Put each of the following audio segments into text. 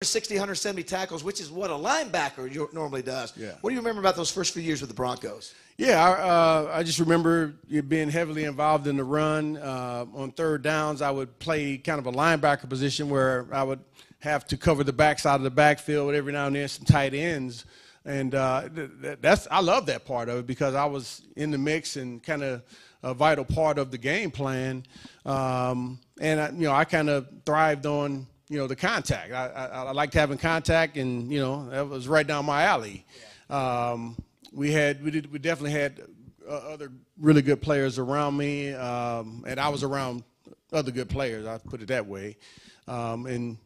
60, 170 tackles, which is what a linebacker normally does. Yeah. What do you remember about those first few years with the Broncos? Yeah, I just remember being heavily involved in the run. On third downs, I would play kind of a linebacker position where I would have to cover the backside of the backfield every now and then, some tight ends. And I love that part of it because I was in the mix and kind of a vital part of the game plan. I kind of thrived on, the contact. I liked having contact, and, that was right down my alley. Yeah. We definitely had other really good players around me, and I was around other good players. I'll put it that way. Being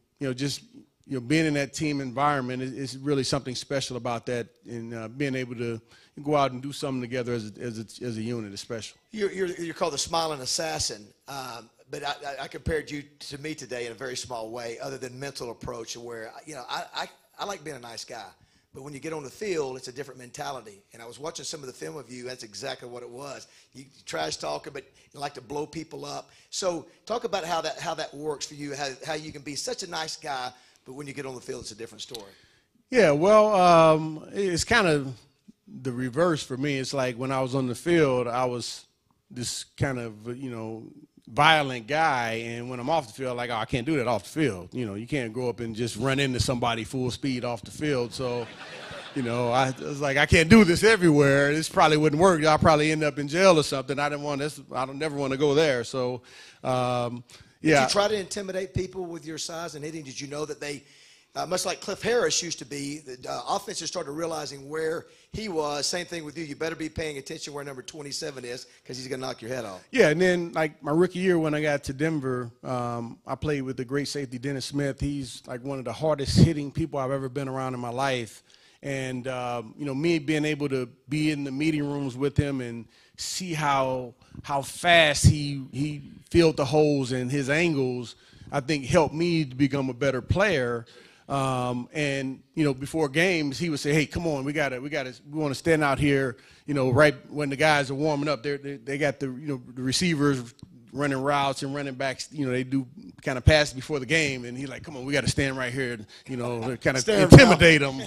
in that team environment is really something special about that, and being able to go out and do something together as a unit is special. You're called the smiling assassin, but I compared you to me today in a very small way, other than mental approach, where I like being a nice guy. But when you get on the field, it's a different mentality. And I was watching some of the film of you. That's exactly what it was. You trash talking, but you like to blow people up. So talk about how that works for you, how you can be such a nice guy, but when you get on the field, it's a different story. Yeah, well, it's kind of the reverse for me. It's like when I was on the field, I was this kind of, violent guy, and when I'm off the field, like, oh, I can't do that off the field. You can't go up and just run into somebody full speed off the field. So, I was like, I can't do this everywhere. This probably wouldn't work. I'll probably end up in jail or something. I don't never want to go there. So, yeah. Did you try to intimidate people with your size and hitting? Did you know that they, much like Cliff Harris used to be, the offenses started realizing where he was. Same thing with you. You better be paying attention where number 27 is because he's going to knock your head off. Yeah, and then, like, my rookie year when I got to Denver, I played with the great safety Dennis Smith. He's, like, one of the hardest-hitting people I've ever been around in my life. And, me being able to be in the meeting rooms with him and see how fast he filled the holes and his angles, I think helped me to become a better player. Before games, he would say, "Hey, come on, we want to stand out here, right when the guys are warming up. They got the receivers running routes and running backs, they do kind of pass before the game, and he's like, come on, we got to stand right here, kind of intimidate them."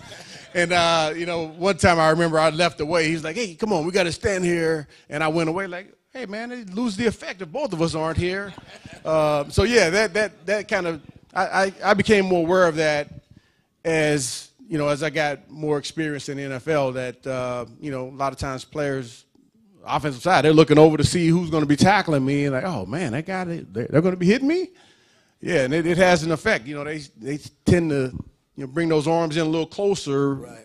And one time I remember I left away. He's like, "Hey, come on, we got to stand here," and I went away like, "Hey, man, they lose the effect if both of us aren't here." So yeah, that kind of. I became more aware of that as I got more experience in the NFL, that a lot of times players, offensive side, they're looking over to see who's going to be tackling me, and like, oh man, that guy, they're going to be hitting me. Yeah, and it has an effect. They tend to bring those arms in a little closer. Right.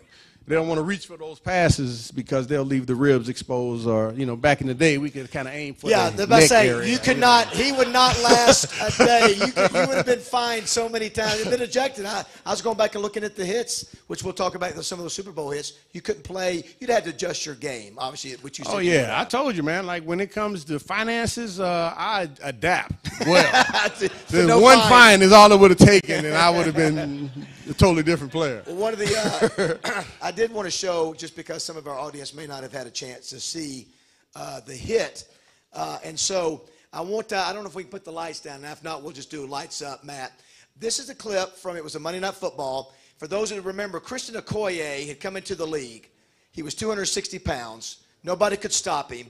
They don't want to reach for those passes because they'll leave the ribs exposed. Or back in the day, we could kind of aim for the neck area. You could not. He would not last a day. You would have been fined so many times. You'd been ejected. I was going back and looking at the hits, which we'll talk about some of those Super Bowl hits. You couldn't play. You'd had to adjust your game, obviously, which you said. Oh yeah, I told you, man. Like when it comes to finances, I adapt well. The one fine is all it would have taken, and I would have been a totally different player. Well, one of the I did want to show, just because some of our audience may not have had a chance to see the hit, and so I want to. I don't know if we can put the lights down. If not, we'll just do lights up, Matt. This is a clip from, it was a Monday Night Football. For those who remember, Christian Okoye had come into the league. He was 260 pounds. Nobody could stop him.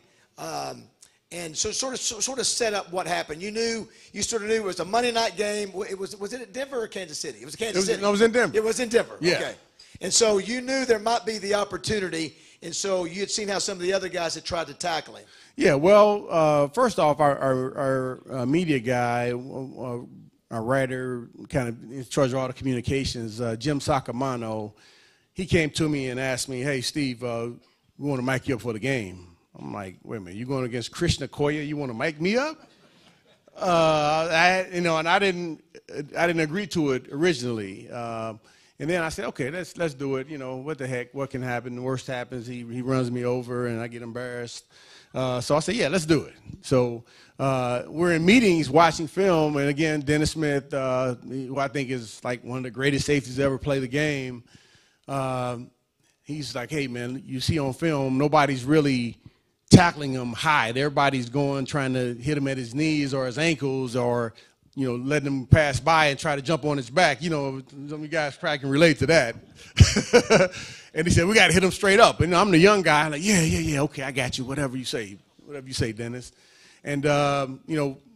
And so sort of set up what happened. You sort of knew it was a Monday night game. Was it at Denver or Kansas City? It was Kansas City. No, it was in Denver. It was in Denver. Yeah. Okay. And so you knew there might be the opportunity, and so you had seen how some of the other guys had tried to tackle him. Yeah, well, first off, our media guy, our writer, kind of in charge of all the communications, Jim Sacamano, he came to me and asked me, "Hey, Steve, we want to mic you up for the game." I'm like, "Wait a minute, you going against Christian Okoye? You want to mic me up?" And I didn't agree to it originally. And then I said, "Okay, let's do it. What the heck? What can happen? The worst happens, he runs me over and I get embarrassed." So I said, "Yeah, let's do it." So we're in meetings watching film, and again, Dennis Smith, who I think is like one of the greatest safeties to ever play the game, he's like, "Hey, man, you see on film, nobody's really tackling him high. Everybody's trying to hit him at his knees or his ankles or letting him pass by and try to jump on his back. Some of you guys probably can relate to that. And he said, we got to hit him straight up. And I'm the young guy. I'm like, yeah, okay, I got you. Whatever you say, Dennis. And,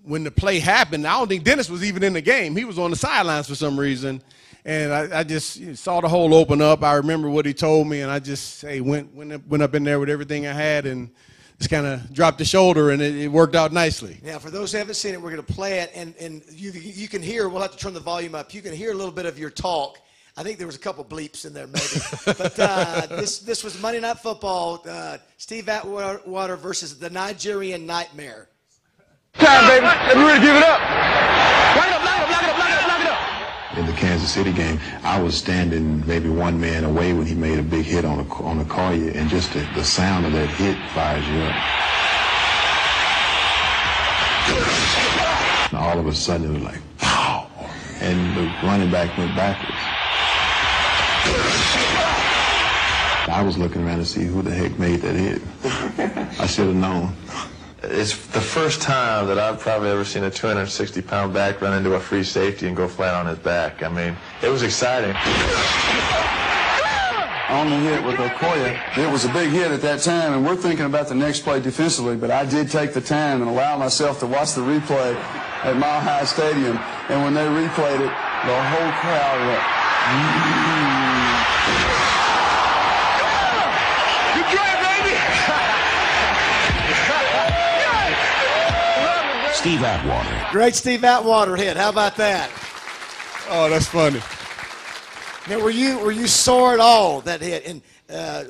when the play happened, I don't think Dennis was even in the game. He was on the sidelines for some reason. And I just saw the hole open up. I remember what he told me, and I just went up in there with everything I had and just kind of dropped the shoulder, and it worked out nicely. Now, for those who haven't seen it, we're going to play it, and you can hear, we'll have to turn the volume up, you can hear a little bit of your talk. I think there was a couple bleeps in there maybe. But this was Monday Night Football, Steve Atwater versus the Nigerian Nightmare. Time, baby. Let me really give it up. Lock it up, lock it up, lock it up, lock it up, lock it up. In the Kansas City game, I was standing maybe one man away when he made a big hit on the Collier, and just the sound of that hit fires you up. And all of a sudden, it was like, pow! And the running back went backwards. I was looking around to see who the heck made that hit. I should have known. It's the first time that I've probably ever seen a 260-pound back run into a free safety and go flat on his back. I mean, it was exciting. On the hit with Okoye, it was a big hit at that time, and we're thinking about the next play defensively, but I did take the time and allow myself to watch the replay at Mile High Stadium, and when they replayed it, the whole crowd went, You great, baby! Steve Atwater. Great Steve Atwater hit. How about that? Oh, that's funny. Now, were you sore at all that hit? And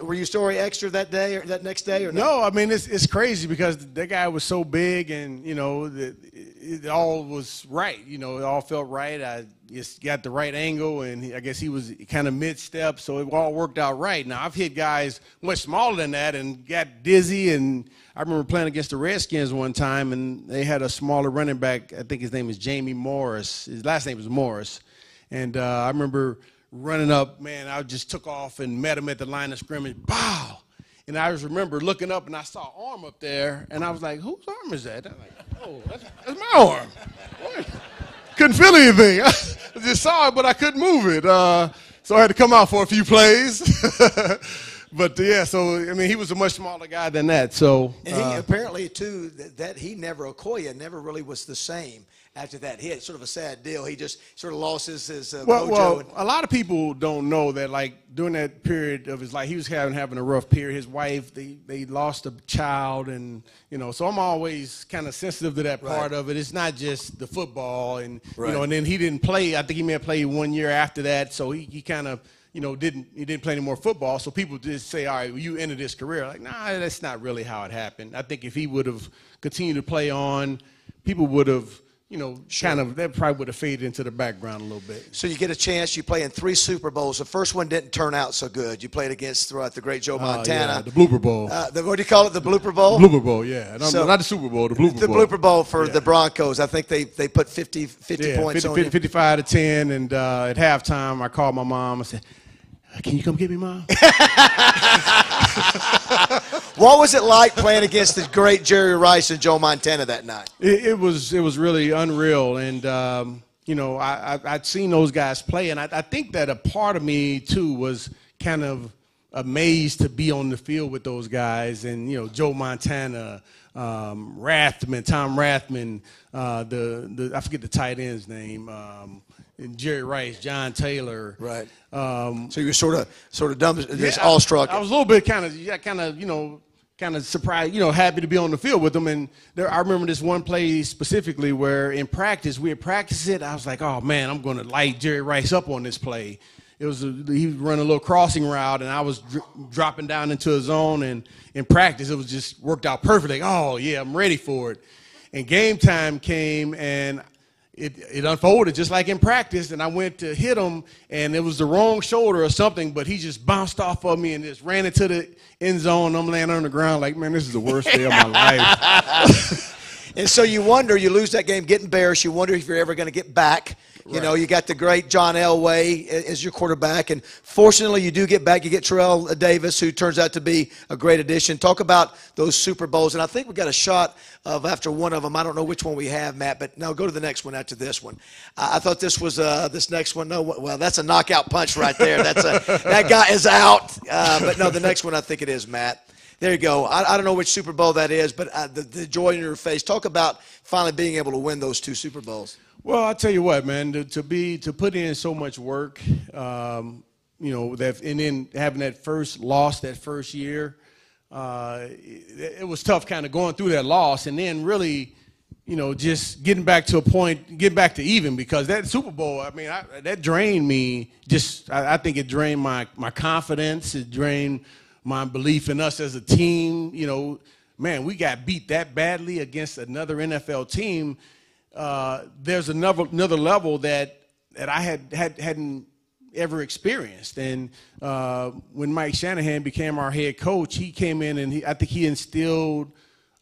were you sore extra that day or that next day or no? I mean, it's crazy because that guy was so big, and it all was right. It all felt right. I just got the right angle, and I guess he was kind of mid-step, so it all worked out right. Now, I've hit guys much smaller than that and got dizzy, and I remember playing against the Redskins one time, and they had a smaller running back. I think his name is Jamie Morris. His last name was Morris. And I remember running up, man, I just took off and met him at the line of scrimmage. Bow! And I just remember looking up, and I saw an arm up there, and I was like, whose arm is that? I'm like, oh, that's my arm. What? Couldn't feel anything. I just saw it, but I couldn't move it. So I had to come out for a few plays. But, yeah, so, I mean, he was a much smaller guy than that. So, and he apparently, too, that he Okoye never really was the same after that hit. Sort of a sad deal. He just sort of lost his mojo. Well, a lot of people don't know that, like, during that period of his life, he was having a rough period. His wife, they lost a child, and, so I'm always kind of sensitive to that part of it. It's not just the football, and, and then he didn't play. I think he may have played 1 year after that, so he kind of, didn't play any more football. So people just say, all right, well, you ended his career. Like, nah, that's not really how it happened. I think if he would have continued to play on, people would have, that probably would have faded into the background a little bit. So you get a chance. You play in 3 Super Bowls. The first one didn't turn out so good. You played against throughout the great Joe Montana. Yeah, the blooper bowl. What do you call it? The blooper bowl? Blooper bowl, yeah. Not the Super Bowl, the blooper bowl. The blooper bowl for the Broncos. I think they put 50 points on you. 55 to 10, and at halftime, I called my mom. I said, can you come get me, Mom? What was it like playing against the great Jerry Rice and Joe Montana that night? It was really unreal, and I'd seen those guys play, and I think that a part of me too was kind of amazed to be on the field with those guys, and Joe Montana, Tom Rathman, I forget the tight end's name. And Jerry Rice, John Taylor. Right. So you were sort of dumb, just awestruck. I was a little bit kind of surprised, happy to be on the field with them. And I remember this one play specifically where in practice, we had practiced it. I was like, oh, man, I'm going to light Jerry Rice up on this play. He was running a little crossing route, and I was dropping down into a zone. And in practice, it was just worked out perfectly. Oh, yeah, I'm ready for it. And game time came, and it unfolded just like in practice, and I went to hit him, and it was the wrong shoulder or something, but he just bounced off of me and just ran into the end zone. I'm laying on the ground like, man, this is the worst day of my life. And so you lose that game, get embarrassed. You wonder if you're ever going to get back. You know, you got the great John Elway as your quarterback, and fortunately you do get back. You get Terrell Davis, who turns out to be a great addition. Talk about those Super Bowls, and I think we got a shot of after one of them. I don't know which one we have, Matt, but no, go to the next one after this one. I thought this was this next one. No, well, that's a knockout punch right there. That guy is out. But no, the next one I think it is, Matt. There you go. I don't know which Super Bowl that is, but the joy in your face. Talk about finally being able to win those 2 Super Bowls. Well, I'll tell you what, man, to put in so much work, you know, and then having that first loss that first year, it was tough kind of going through that loss and then really, you know, just getting back to a point, getting back to even, because that Super Bowl, I mean, that drained me. I think it drained my confidence. It drained my belief in us as a team. You know, man, we got beat that badly against another NFL team. There's another level that I hadn't ever experienced. And when Mike Shanahan became our head coach, he came in and I think he instilled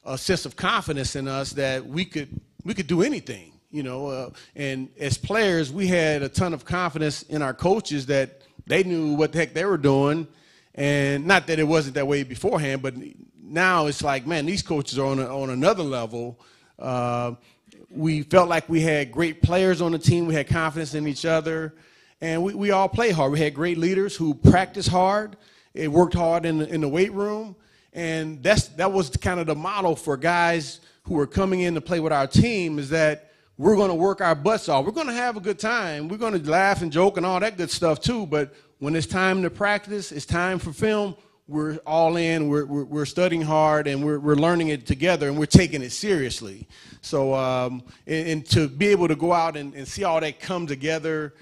a sense of confidence in us that we could do anything, you know. And as players, we had a ton of confidence in our coaches that they knew what the heck they were doing. And not that it wasn't that way beforehand, but now it's like, man, these coaches are on another level. We felt like we had great players on the team. We had confidence in each other, and we all played hard. We had great leaders who practiced hard. They worked hard in the weight room, and that was kind of the model for guys who were coming in to play with our team, is that we're going to work our butts off. We're going to have a good time. We're going to laugh and joke and all that good stuff too, but when it's time to practice, it's time for film, we're all in, we're studying hard, and we're learning it together, and we're taking it seriously. So, and to be able to go out and see all that come together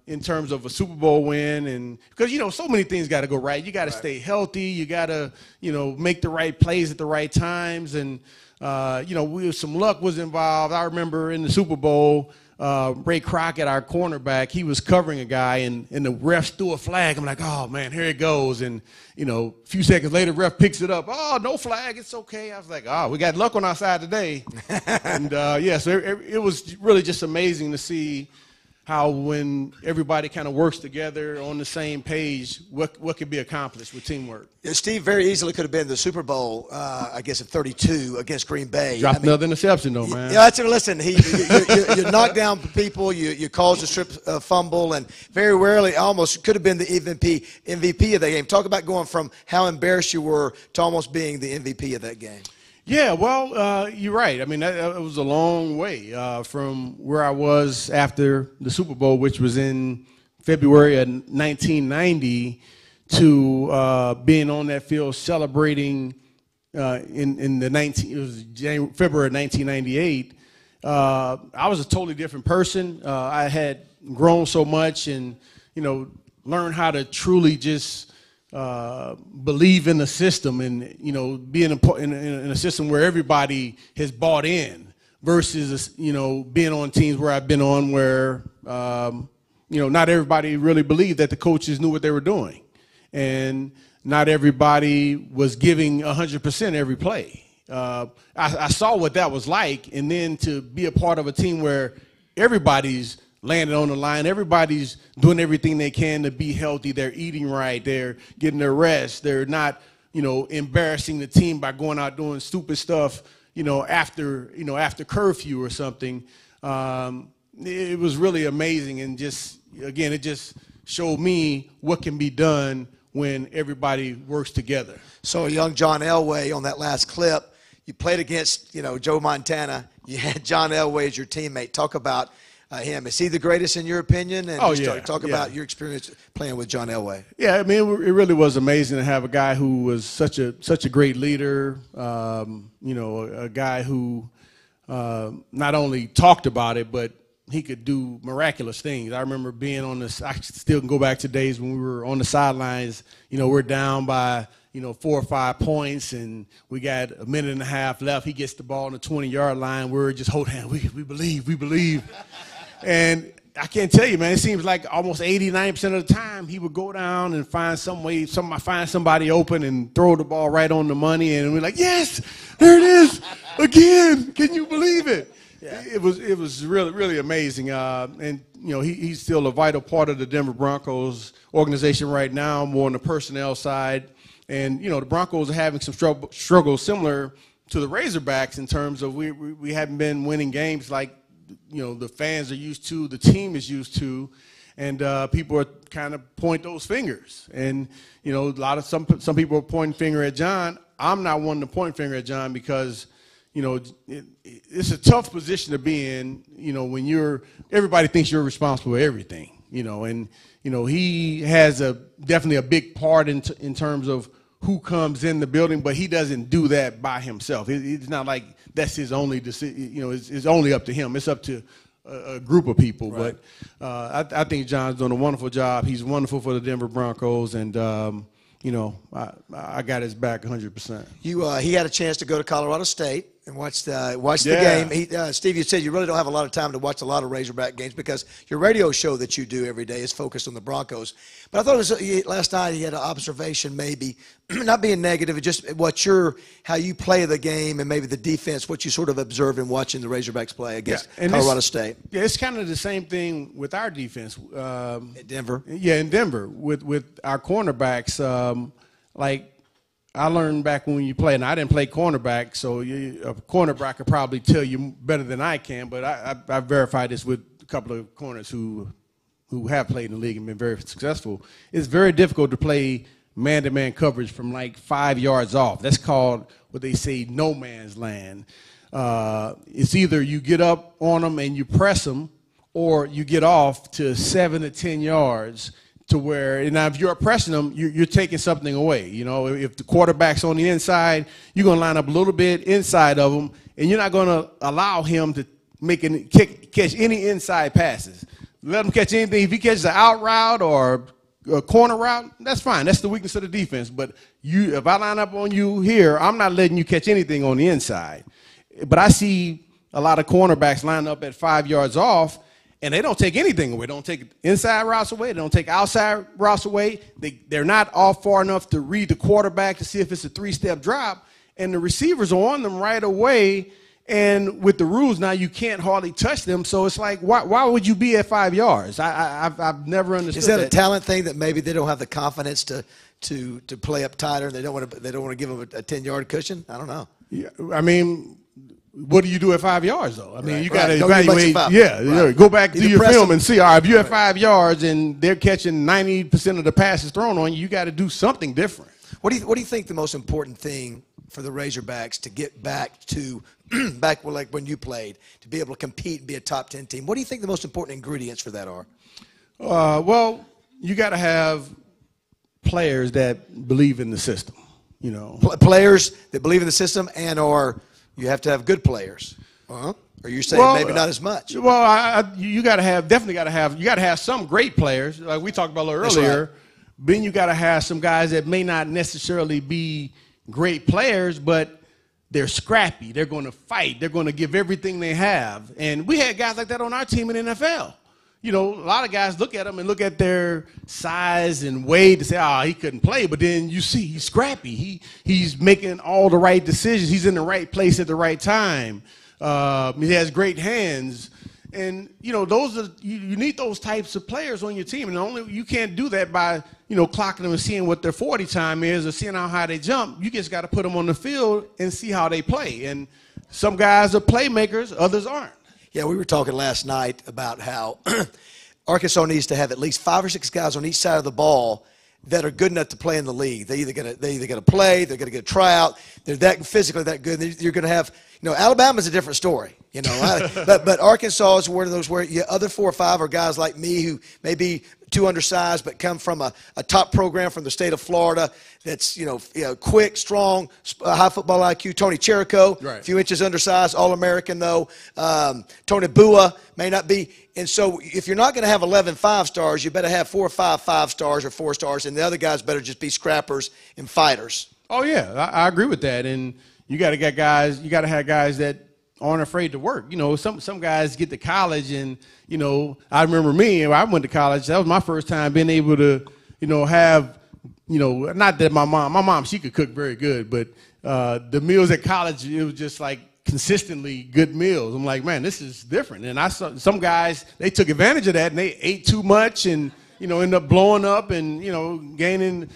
in terms of a Super Bowl win, and because, you know, so many things got to go right. You got to stay healthy. You got to, you know, make the right plays at the right times, and you know, some luck was involved. I remember in the Super Bowl, Ray Crockett, our cornerback, he was covering a guy, and the ref threw a flag. I'm like, oh, man, here it goes. And, you know, a few seconds later, ref picks it up. Oh, no flag, it's okay. I was like, oh, we got luck on our side today. And, yeah, so it was really just amazing to see how when everybody kind of works together on the same page, what could be accomplished with teamwork. Yeah, Steve very easily could have been the Super Bowl, I guess, of 32 against Green Bay. Dropped another interception, though, man. Yeah, that's it. Listen, you knock down people, you caused a strip fumble, and very rarely almost could have been the MVP of that game. Talk about going from how embarrassed you were to almost being the MVP of that game. Yeah, well, you're right. I mean, that was a long way from where I was after the Super Bowl, which was in February of 1990, to being on that field celebrating in the February of 1998. I was a totally different person. I had grown so much, and, you know, learned how to truly just believe in the system, and, you know, be in a system where everybody has bought in, versus, you know, being on teams where I've been on where, you know, not everybody really believed that the coaches knew what they were doing, and not everybody was giving 100% every play. I saw what that was like, and then to be a part of a team where everybody's landed on the line, everybody's doing everything they can to be healthy, they're eating right, they're getting their rest, they're not, you know, embarrassing the team by going out doing stupid stuff, you know, after curfew or something. It was really amazing, and just, again, it just showed me what can be done when everybody works together. So young John Elway on that last clip, you played against, you know, Joe Montana. You had John Elway as your teammate. Talk about him. Is he the greatest in your opinion? And talk about your experience playing with John Elway. Yeah, I mean, it really was amazing to have a guy who was such a great leader. You know, a guy who not only talked about it, but he could do miraculous things. I remember being on this. I still can go back to days when we were on the sidelines. You know, we're down by, you know, 4 or 5 points, and we got a minute and a half left. He gets the ball on the 20-yard line. We're just holding hands. We believe. And I can't tell you, man, it seems like almost 80-90% of the time he would go down and find find somebody open and throw the ball right on the money, and we're like, yes, there it is again. Can you believe it? It was really amazing. And you know, he's still a vital part of the Denver Broncos organization right now, more on the personnel side. And you know, the Broncos are having some struggles similar to the Razorbacks in terms of we haven't been winning games like, you know, the fans are used to, the team is used to, and people are kind of point those fingers. And you know, some people are pointing finger at John. I'm not one to point finger at John because, you know, it's a tough position to be in, you know, when everybody thinks you're responsible for everything, you know, and, you know, he has definitely a big part in terms of who comes in the building, but he doesn't do that by himself. It's not like that's his only decision, you know, it's only up to him. It's up to a group of people. Right. But I think John's doing a wonderful job. He's wonderful for the Denver Broncos, and, you know, I got his back 100%. He had a chance to go to Colorado State and watch the game. Steve, you said you really don't have a lot of time to watch a lot of Razorback games because your radio show that you do every day is focused on the Broncos. But I thought it was last night he had an observation, maybe not being negative, just how you play the game and maybe the defense, what you sort of observed in watching the Razorbacks play against Colorado State. Yeah, it's kind of the same thing with our defense. In Denver. Yeah, in Denver with our cornerbacks. Like I learned back when you play, and I didn't play cornerback, so a cornerback could probably tell you better than I can. But I verified this with a couple of corners who have played in the league and been very successful. It's very difficult to play man-to-man coverage from like 5 yards off. That's called what they say no man's land. It's either you get up on them and you press them, or you get off to 7 to 10 yards. To where now, if you're pressing them, you're taking something away. You know, if the quarterback's on the inside, you're going to line up a little bit inside of him, and you're not going to allow him to catch any inside passes. Let him catch anything. If he catches an out route or a corner route, that's fine. That's the weakness of the defense. But if I line up on you here, I'm not letting you catch anything on the inside. But I see a lot of cornerbacks line up at 5 yards off, and they don't take anything away. They don't take inside routes away. They don't take outside routes away. They're not off far enough to read the quarterback to see if it's a three-step drop. And the receivers are on them right away. And with the rules now, you can't hardly touch them. So it's like, why would you be at 5 yards? I've never understood that. Is that a talent thing that maybe they don't have the confidence to play up tighter? They don't want to give them a 10-yard cushion. I don't know. Yeah, I mean, what do you do at 5 yards, though? I mean, you got to evaluate. Go back to your film and see. All right, if you're at 5 yards and they're catching 90% of the passes thrown on you, you got to do something different. What do you think the most important thing for the Razorbacks to get back to like when you played, to be able to compete and be a top 10 team? What do you think the most important ingredients for that are? Well, you got to have players that believe in the system. You know, players that believe in the system, or you have to have good players. Or you're saying maybe not as much. Well, you got to have some great players, like we talked about a little earlier. Right. Then you got to have some guys that may not necessarily be great players, but they're scrappy. They're going to fight. They're going to give everything they have. And we had guys like that on our team in the NFL. You know, a lot of guys look at them and look at their size and weight to say, he couldn't play. But then you see he's scrappy. He's making all the right decisions. He's in the right place at the right time. He has great hands. And, you know, you need those types of players on your team. And you can't do that by, you know, clocking them and seeing what their 40 time is or seeing how high they jump. You just got to put them on the field and see how they play. And some guys are playmakers, others aren't. Yeah, we were talking last night about how Arkansas needs to have at least 5 or 6 guys on each side of the ball that are good enough to play in the league. They either going to play, they're going to get a tryout. They're that physically that good. You're going to have, you know, Alabama's a different story. You know, but Arkansas is one of those where the other 4 or 5 are guys like me who may be too undersized but come from a top program from the state of Florida that's, you know, quick, strong, high football IQ. Tony Cherico, right. A few inches undersized, All-American though. Tony Bua may not be. And so if you're not going to have 11 5-stars, you better have 4 or 5 5-stars or 4-stars, and the other guys better just be scrappers and fighters. Oh, yeah, I agree with that. And you got to have guys that aren't afraid to work. You know, some guys get to college and, you know, I remember me, I went to college. That was my first time being able to, you know, have, you know, not that my mom, she could cook very good, but the meals at college, it was just like consistently good meals. I'm like, man, this is different. And I saw some guys, they took advantage of that and they ate too much and, end up blowing up and, gaining,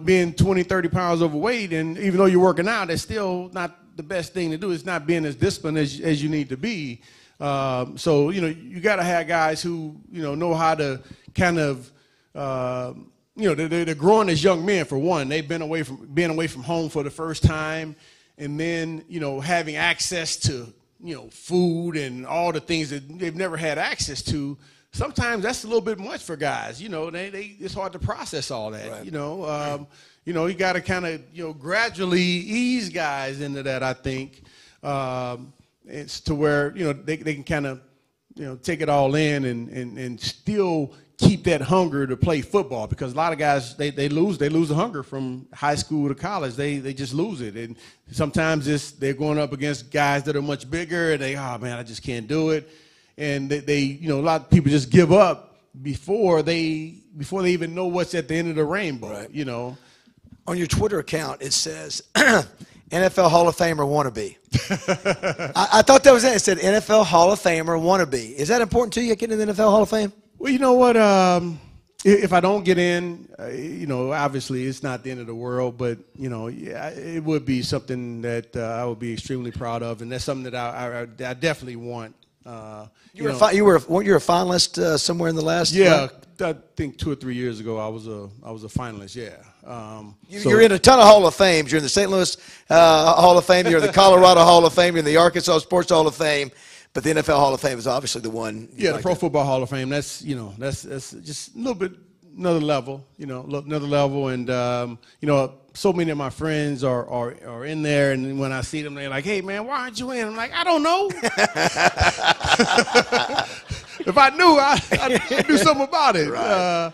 being 20, 30 pounds overweight. And even though you're working out, it's still not the best thing to do. It's not being as disciplined as you need to be. So, you got to have guys who, know how to kind of, they're growing as young men, for one. They've been away from home for the first time. And then, having access to, food and all the things that they've never had access to. Sometimes that's a little bit much for guys. It's hard to process all that. Right. You got to kind of, gradually ease guys into that, I think. It's to where, they can kind of, take it all in and still keep that hunger to play football, because a lot of guys, they lose the hunger from high school to college. They just lose it. And sometimes they're going up against guys that are much bigger and oh man, I just can't do it. And they a lot of people just give up before they even know what's at the end of the rainbow, right. On your Twitter account, it says NFL Hall of Famer wannabe. I thought that was it. It said NFL Hall of Famer wannabe. Is that important to you, getting in the NFL Hall of Fame? Well, you know what? If I don't get in, obviously it's not the end of the world, but, it would be something that I would be extremely proud of, and that's something that I definitely want. You were a finalist somewhere in the last? Yeah, I think 2 or 3 years ago I was a finalist. Yeah. You're in a ton of Hall of Fames. You're in the St. Louis Hall of Fame. You're in the Colorado Hall of Fame. You're in the Arkansas Sports Hall of Fame. But the NFL Hall of Fame is obviously the one. Yeah, the Pro Football Hall of Fame. That's that's just a little bit another level. Another level, and so many of my friends are in there, and when I see them, they're like, "Hey, man, why aren't you in?" I'm like, "I don't know." If I knew, I'd do something about it. Right.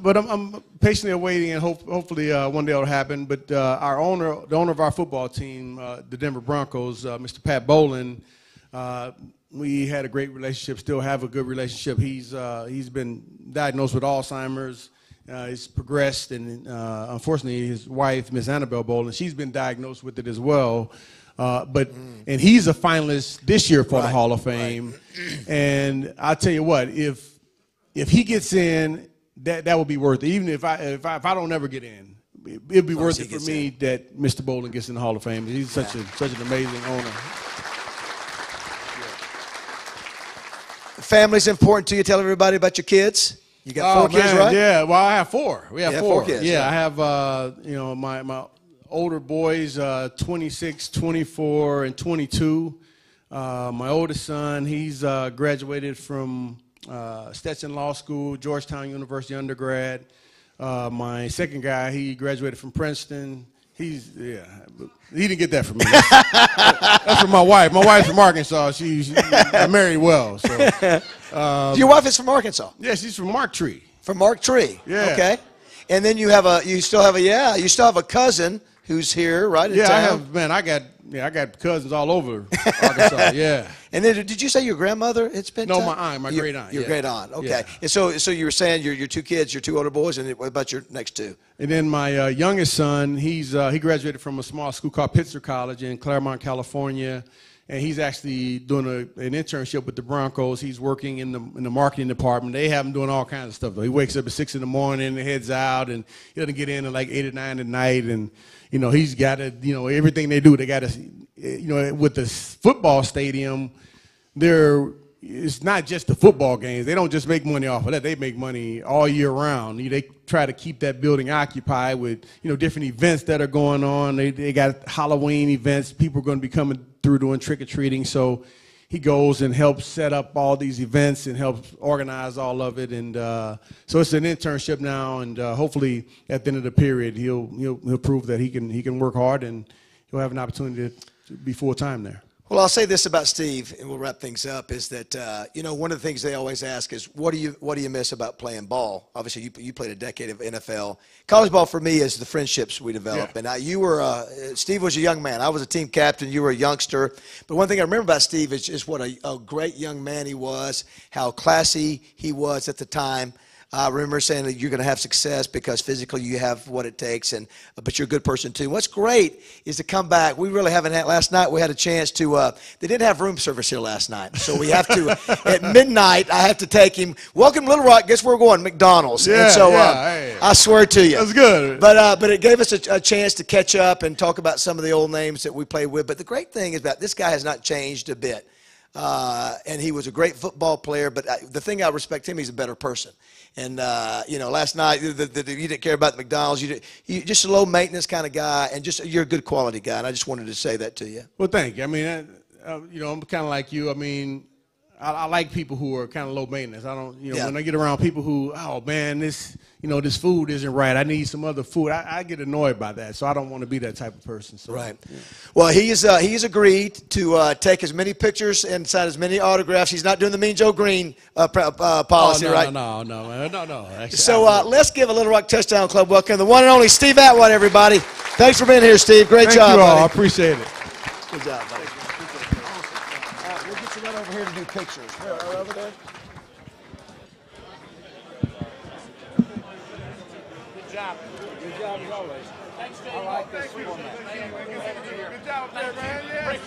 But I'm patiently awaiting, and hopefully one day it'll happen. But the owner of our football team, the Denver Broncos, Mr. Pat Bowlen, we had a great relationship. Still have a good relationship. He's been diagnosed with Alzheimer's. He's progressed, and unfortunately, his wife, Miss Annabelle Bowlen, she's been diagnosed with it as well. And he's a finalist this year for the Hall of Fame. Right. And I'll tell you what, if he gets in, that would be worth it. Even if I don't ever get in, it'd be worth it for me that Mr. Bowlen gets in the Hall of Fame. He's such an amazing owner. Family's important to you. Tell everybody about your kids. You got 4 kids, right? Yeah. Well, I have 4. We have 4 kids. Yeah, I have my older boys, 26, 24, and 22. My oldest son, he's graduated from Stetson Law School, Georgetown University undergrad. My second guy, he graduated from Princeton. He didn't get that from me. That's from my wife. My wife's from Arkansas. I married well. So, your wife is from Arkansas? Yeah, she's from Mark Tree. From Mark Tree. Yeah. Okay. And then you still have a cousin who's here, right? I got cousins all over Arkansas. Yeah. And then, did you say your grandmother had spent time? No, my aunt, my great aunt. Your great aunt. Okay. Yeah. And so you were saying your 2 kids, your 2 older boys, and what about your next 2? And then my youngest son, he graduated from a small school called Pitzer College in Claremont, California, and he's actually doing an internship with the Broncos. He's working in the marketing department. They have him doing all kinds of stuff, though. He wakes up at 6 in the morning, and heads out, and he doesn't get in at like 8 or 9 at night, and he's got to, everything they do, they got to, with the football stadium, it's not just the football games. They don't just make money off of that. They make money all year round. They try to keep that building occupied with, different events that are going on. They got Halloween events. People are going to be coming through doing trick-or-treating. So he goes and helps set up all these events and helps organize all of it. And so it's an internship now, and hopefully at the end of the period he'll prove that he can work hard, and he'll have an opportunity to be full-time there. Well, I'll say this about Steve, and we'll wrap things up, is that, one of the things they always ask is, what do you miss about playing ball? Obviously, you played a decade of NFL. College ball for me is the friendships we develop. Yeah. And Steve was a young man. I was a team captain. You were a youngster. But one thing I remember about Steve is just what a great young man he was, how classy he was at the time. I remember saying that you're going to have success because physically you have what it takes, but you're a good person too. What's great is to come back. We really haven't had. Last night we had a chance to. They didn't have room service here last night, so we have to at midnight. I have to take him. Welcome to Little Rock. Guess where we're going? McDonald's. Yeah, and so hey. I swear to you, That's good. But it gave us a chance to catch up and talk about some of the old names that we played with. But the great thing is that this guy has not changed a bit. And he was a great football player, but the thing I respect him, he's a better person. And, last night, you didn't care about the McDonald's. You just a low-maintenance kind of guy, and you're a good quality guy, and I just wanted to say that to you. Well, thank you. I mean, I'm kind of like you. I mean, I like people who are kind of low maintenance. I don't, when I get around people who, oh, man, this food isn't right. I need some other food. I get annoyed by that, so I don't want to be that type of person. So, right. Yeah. Well, he's agreed to take as many pictures and sign as many autographs. He's not doing the Mean Joe Green policy, right? No. Actually, so let's give a Little Rock Touchdown Club welcome the one and only Steve Atwater, everybody. Thanks for being here, Steve. Great job, Thank you all. buddy. I appreciate it. Good job, buddy. We'll get you right over here to do pictures. Over there. Good job as always. Thanks, Steve. I like this format. Good job up there, man. Yeah.